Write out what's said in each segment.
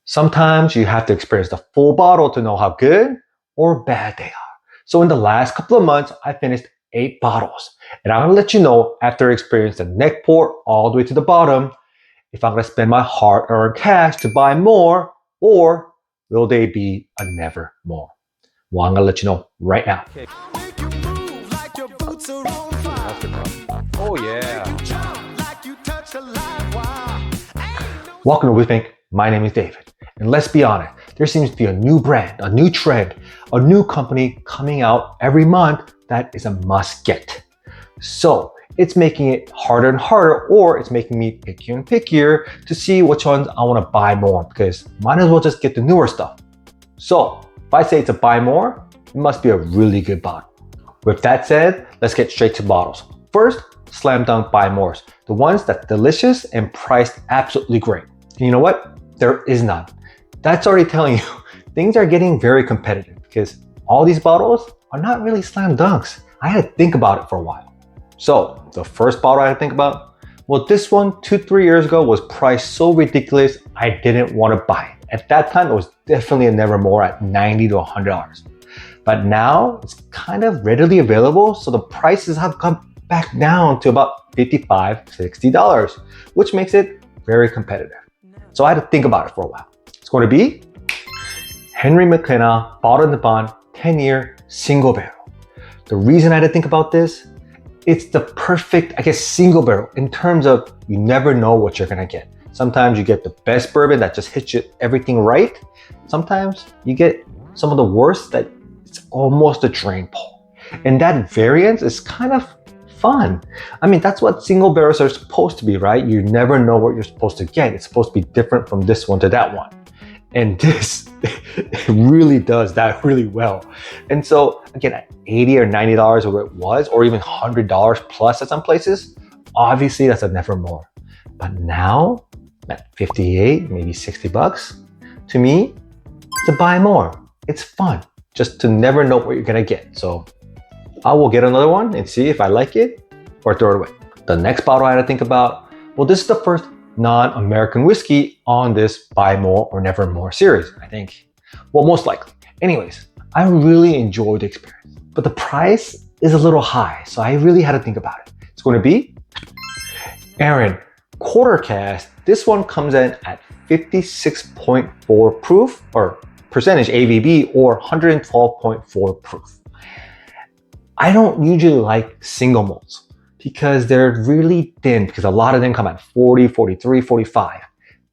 Sometimes you have to experience the full bottle to know how good or bad they are. So in the last couple of months, I finished 8 bottles. And I'm gonna let you know after experiencing the neck pour all the way to the bottom, if I'm gonna spend my hard-earned cash to buy more, or will they be a never more? Well, I'm gonna let you know right now. Okay. Oh yeah. Welcome to We Think. My name is David. And let's be honest, there seems to be a new brand, a new trend, a new company coming out every month that is a must get. So it's making it harder and harder, or it's making me pickier and pickier to see which ones I want to buy more, because might as well just get the newer stuff. So if I say it's a buy more, it must be a really good bottle. With that said, let's get straight to bottles. First, slam dunk buy mores, the ones that's delicious and priced absolutely great. And you know what? There is none. That's already telling you things are getting very competitive, because all these bottles are not really slam dunks. I had to think about it for a while. So the first bottle I had to think about, well, this one 2-3 years ago was priced so ridiculous I didn't want to buy it. At that time, it was definitely a nevermore at $90 to $100. But now it's kind of readily available, so the prices have come back down to about $55, $60, which makes it very competitive. So I had to think about it for a while. It's going to be Henry McKenna Bottled in Bond 10-year single barrel. The reason I had to think about this, it's the perfect, single barrel in terms of you never know what you're gonna get. Sometimes you get the best bourbon that just hits you everything right. Sometimes you get some of the worst that it's almost a drain pull. And that variance is kind of fun. I mean, that's what single barrels are supposed to be, right? You never know what you're supposed to get. It's supposed to be different from this one to that one. And this it really does that really well. And so again, at $80 or $90 or what it was, or even $100 plus at some places, obviously that's a nevermore. But now at 58, maybe $60, to me, to buy more. It's fun just to never know what you're gonna get. So I will get another one and see if I like it or throw it away. The next bottle I had to think about, well, this is the first non-American whiskey on this buy more or never more series, I think. Well, most likely. Anyways, I really enjoyed the experience, but the price is a little high, so I really had to think about it. It's going to be Aaron QuarterCast. This one comes in at 56.4 proof or percentage ABV, or 112.4 proof. I don't usually like single malts because they're really thin, because a lot of them come at 40, 43, 45.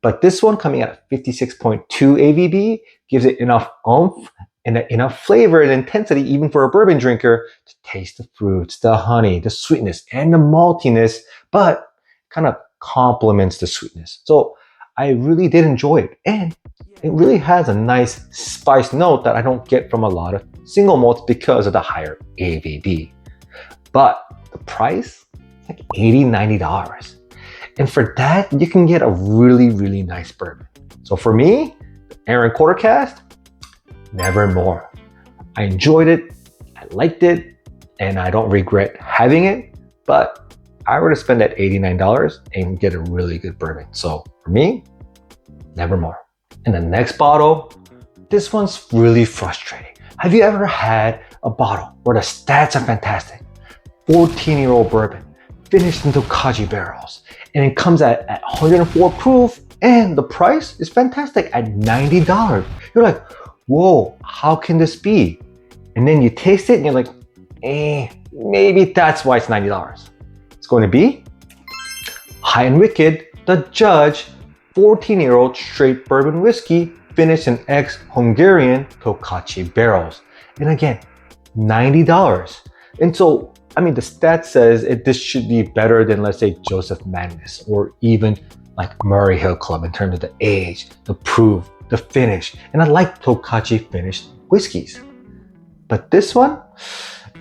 But this one coming at 56.2 ABV gives it enough oomph and enough flavor and intensity, even for a bourbon drinker, to taste the fruits, the honey, the sweetness, and the maltiness, but kind of complements the sweetness. So I really did enjoy it. And it really has a nice spice note that I don't get from a lot of single malts because of the higher ABV. But the price, like $80, $90. And for that, you can get a really, really nice bourbon. So for me, Aaron QuarterCast, nevermore. I enjoyed it, I liked it, and I don't regret having it, but I were to spend that $89 and get a really good bourbon. So for me, nevermore. And the next bottle, this one's really frustrating. Have you ever had a bottle where the stats are fantastic? 14-year-old bourbon, finished into Kaji barrels, and it comes at 104 proof, and the price is fantastic at $90. You're like, whoa, how can this be? And then you taste it and you're like, maybe that's why it's $90. It's going to be High and Wicked, the Judge 14-year-old straight bourbon whiskey, finished in ex-Hungarian Tokachi barrels. And again, $90. And so, I mean, the stat says this should be better than, let's say, Joseph Magnus, or even like Murray Hill Club in terms of the age, the proof, the finish. And I like Tokachi finished whiskeys. But this one,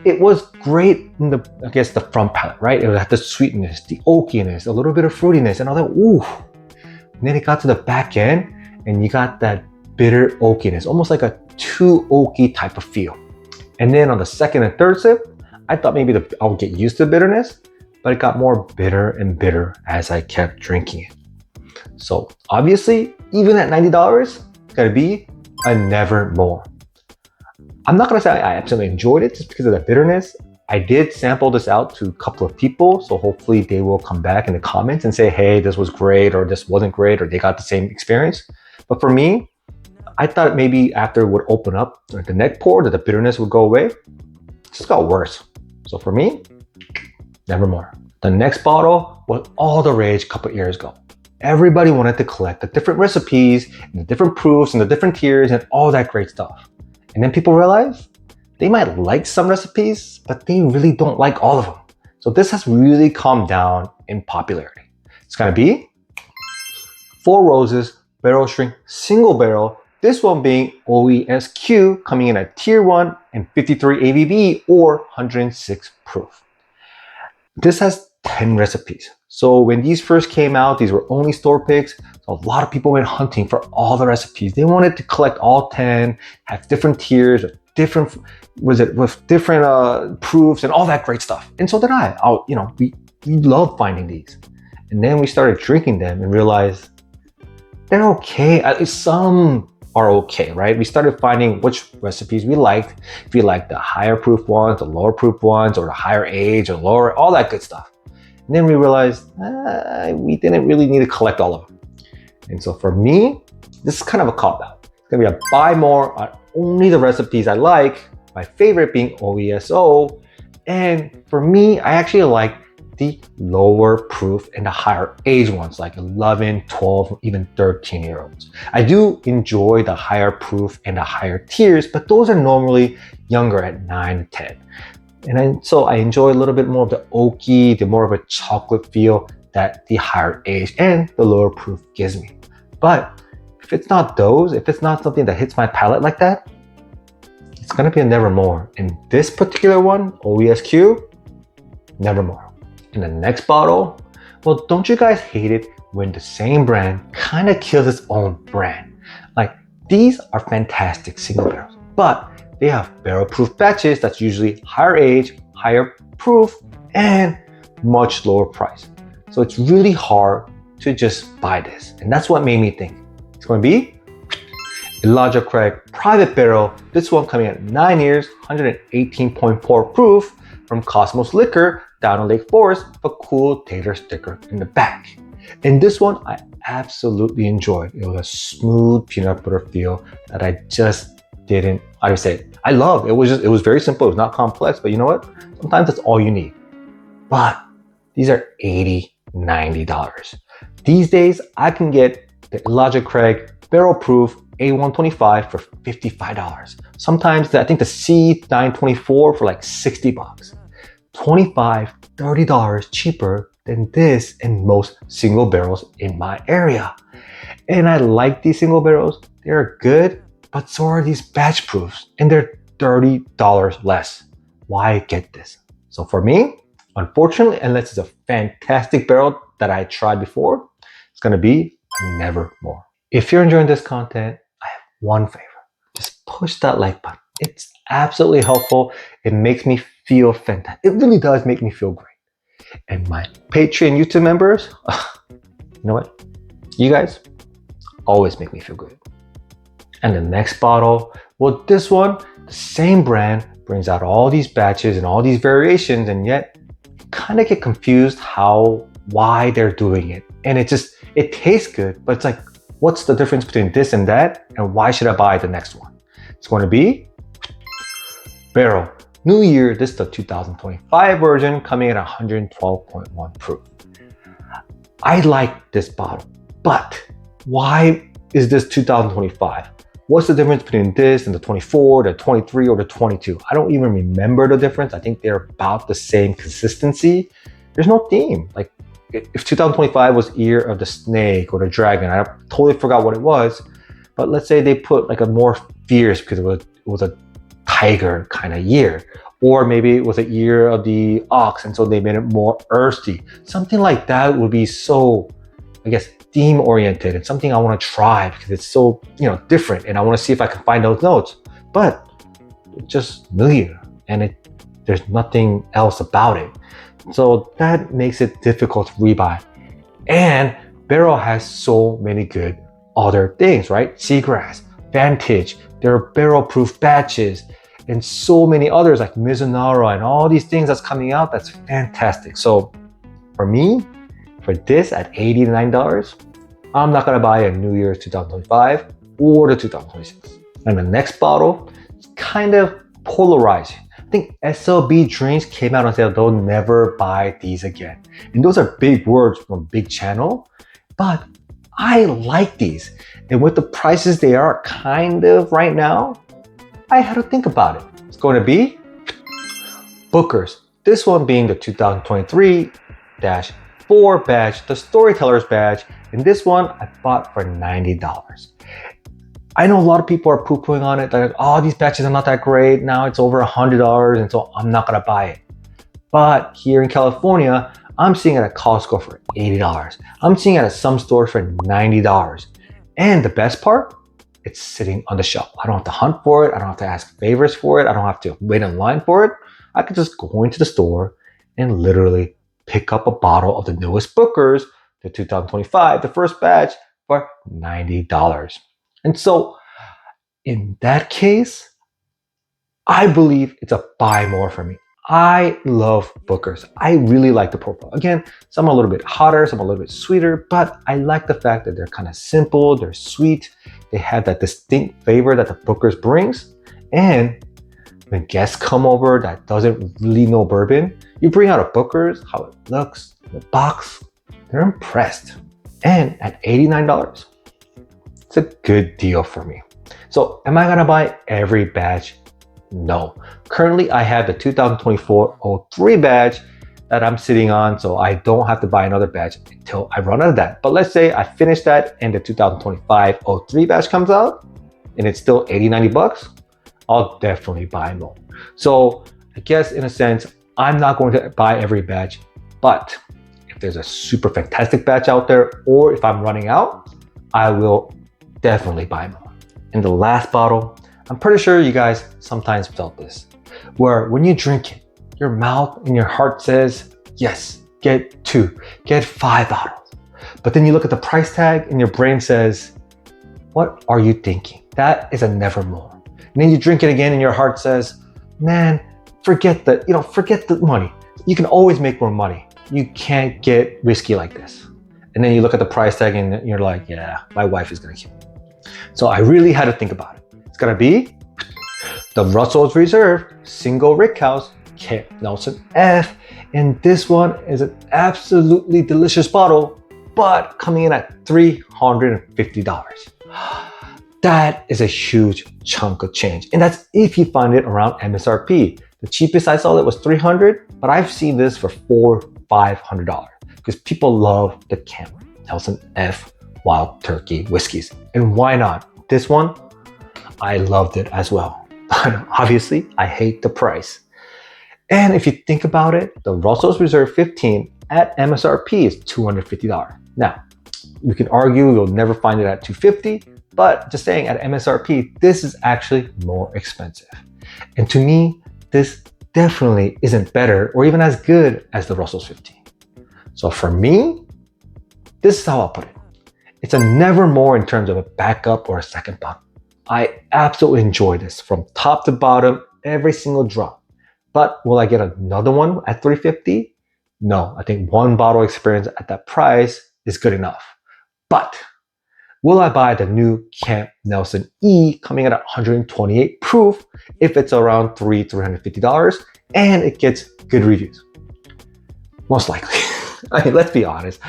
it was great in the front palate, right? It had the sweetness, the oakiness, a little bit of fruitiness, and I thought, ooh. And then it got to the back end, and you got that bitter oakiness, almost like a too oaky type of feel. And then on the second and third sip, I thought maybe I would get used to the bitterness, but it got more bitter and bitter as I kept drinking it. So obviously, even at $90, it's gotta be a never more. I'm not gonna say I absolutely enjoyed it just because of the bitterness. I did sample this out to a couple of people, so hopefully they will come back in the comments and say, hey, this was great, or this wasn't great, or they got the same experience. But for me, I thought maybe after it would open up, like the neck pour, that the bitterness would go away. It just got worse. So for me, never more. The next bottle was all the rage a couple years ago. Everybody wanted to collect the different recipes, and the different proofs, and the different tiers, and all that great stuff. And then people realized they might like some recipes, but they really don't like all of them. So this has really calmed down in popularity. It's gonna be 4 Roses Barrel Strength Single Barrel. This one being OESQ, coming in at Tier 1 and 53 ABV or 106 proof. This has 10 recipes. So when these first came out, these were only store picks. So a lot of people went hunting for all the recipes. They wanted to collect all 10, have different tiers, different with different proofs and all that great stuff. And so did I. We love finding these. And then we started drinking them and realized they're okay. At least some are okay, right? We started finding which recipes we liked. If we liked the higher proof ones, the lower proof ones, or the higher age or lower, all that good stuff. And then we realized we didn't really need to collect all of them. And so for me, this is kind of a cop-out. It's gonna be a buy more on only the recipes I like, my favorite being OESO. And for me, I actually like the lower proof and the higher age ones, like 11, 12, even 13-year-olds. I do enjoy the higher proof and the higher tiers, but those are normally younger at 9 to 10. So I enjoy a little bit more of the oaky, the more of a chocolate feel that the higher age and the lower proof gives me. But if it's not those, if it's not something that hits my palate like that, it's gonna be a nevermore. And this particular one, OESQ, nevermore. And the next bottle, well, don't you guys hate it when the same brand kind of kills its own brand? Like, these are fantastic single barrels, but they have barrel proof batches that's usually higher age, higher proof, and much lower price. So it's really hard to just buy this. And that's what made me think it's going to be Elijah Craig Private Barrel. This one coming at 9 years, 118.4 proof from Cosmos Liquor down in Lake Forest, a cool Taylor sticker in the back. And this one I absolutely enjoyed. It was a smooth peanut butter feel that I just didn't, I love. It was very simple. It was not complex, but you know what? Sometimes that's all you need. But these are $80, $90. These days, I can get the Elijah Craig Barrel Proof A125 for $55. Sometimes I think the C924 for like $60. $25, $30 cheaper than this and most single barrels in my area. And I like these single barrels. They're good, but so are these batch proofs, and they're $30 less. Why get this? So for me, unfortunately, unless it's a fantastic barrel that I tried before, it's gonna be a nevermore. If you're enjoying this content, I have one favor. Just push that like button. It's absolutely helpful. It makes me feel fantastic. It really does make me feel great. And my Patreon YouTube members, you know what? You guys always make me feel good. And the next bottle, well, this one, the same brand, brings out all these batches and all these variations, and yet you kind of get confused why they're doing it. And it tastes good, but it's like, what's the difference between this and that? And why should I buy the next one? It's going to be Barrel New Year. This is the 2025 version coming at 112.1 proof. I like this bottle, but why is this 2025? What's the difference between this and the 24, the 23, or the 22? I don't even remember the difference. I think they're about the same consistency. There's no theme. Like, if 2025 was Year of the Snake or the Dragon, I totally forgot what it was. But let's say they put like a more fierce because it was a tiger kind of year. Or maybe it was a Year of the Ox, and so they made it more earthy. Something like that would be so, I guess, theme oriented, and something I want to try because it's so, different, and I want to see if I can find those notes. But it's just New Year, and there's nothing else about it. So that makes it difficult to rebuy. And barrel has so many good other things, right? Seagrass, Vantage, there are barrel-proof batches, and so many others like Mizunara and all these things that's coming out. That's fantastic. So for me, for this at $89, I'm not gonna buy a New Year's 2025 or the 2026. And the next bottle is kind of polarizing. I think SLB Drinks came out and said they'll never buy these again. And those are big words from a big channel, but I like these. And with the prices they are kind of right now, I had to think about it. It's going to be Booker's. This one being the 2023-4 badge, the Storyteller's badge. And this one I bought for $90. I know a lot of people are poo-pooing on it. They're like, oh, these batches are not that great. Now it's over $100, and so I'm not gonna buy it. But here in California, I'm seeing it at Costco for $80. I'm seeing it at some stores for $90. And the best part, it's sitting on the shelf. I don't have to hunt for it. I don't have to ask favors for it. I don't have to wait in line for it. I could just go into the store and literally pick up a bottle of the newest Booker's, the 2025, the first batch, for $90. And so in that case, I believe it's a buy more for me. I love Booker's. I really like the profile. Again, some are a little bit hotter, some are a little bit sweeter, but I like the fact that they're kind of simple, they're sweet, they have that distinct flavor that the Booker's brings. And when guests come over that doesn't really know bourbon, you bring out a Booker's, how it looks, the box, they're impressed. And at $89, it's a good deal for me. So am I gonna buy every batch? No. Currently, I have the 2024-03 badge that I'm sitting on, so I don't have to buy another badge until I run out of that. But let's say I finish that and the 2025-03 badge comes out and it's still $80-90, I'll definitely buy more. So I guess in a sense, I'm not going to buy every batch, but if there's a super fantastic batch out there, or if I'm running out, I will definitely buy more. And the last bottle, I'm pretty sure you guys sometimes felt this, where when you drink it, your mouth and your heart says, yes, get 2, get 5 bottles. But then you look at the price tag and your brain says, what are you thinking? That is a nevermore. And then you drink it again and your heart says, man, forget the money. You can always make more money. You can't get whiskey like this. And then you look at the price tag and you're like, yeah, my wife is gonna kill me. So I really had to think about it. It's gonna be the Russell's Reserve Single Rickhouse Camp Nelson F. And this one is an absolutely delicious bottle, but coming in at $350. That is a huge chunk of change. And that's if you find it around MSRP. The cheapest I saw it was $300, but I've seen this for $400-500 because people love the Camp Nelson F Wild Turkey whiskeys. And why not? This one, I loved it as well. But obviously, I hate the price. And if you think about it, the Russell's Reserve 15 at MSRP is $250. Now, you can argue you'll never find it at $250, but just saying at MSRP, this is actually more expensive. And to me, this definitely isn't better or even as good as the Russell's 15. So for me, this is how I'll put it. It's a nevermore in terms of a backup or a second bottle. I absolutely enjoy this from top to bottom, every single drop. But will I get another one at $350? No, I think one bottle experience at that price is good enough. But will I buy the new Camp Nelson E coming at 128 proof if it's around $350 and it gets good reviews? Most likely. I mean, let's be honest.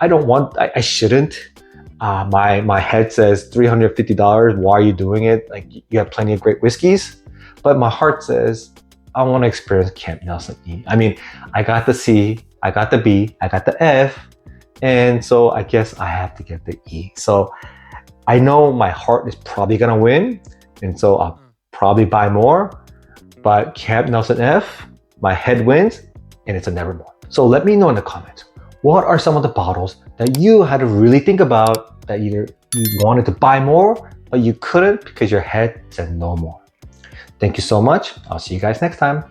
I shouldn't. My head says $350. Why are you doing it? Like, you have plenty of great whiskeys. But my heart says, I want to experience Camp Nelson E. I mean, I got the C, I got the B, I got the F. And so I guess I have to get the E. So I know my heart is probably going to win. And so I'll probably buy more. But Camp Nelson F, my head wins, and it's a nevermore. So let me know in the comments, what are some of the bottles that you had to really think about that either you wanted to buy more, but you couldn't because your head said no more? Thank you so much. I'll see you guys next time.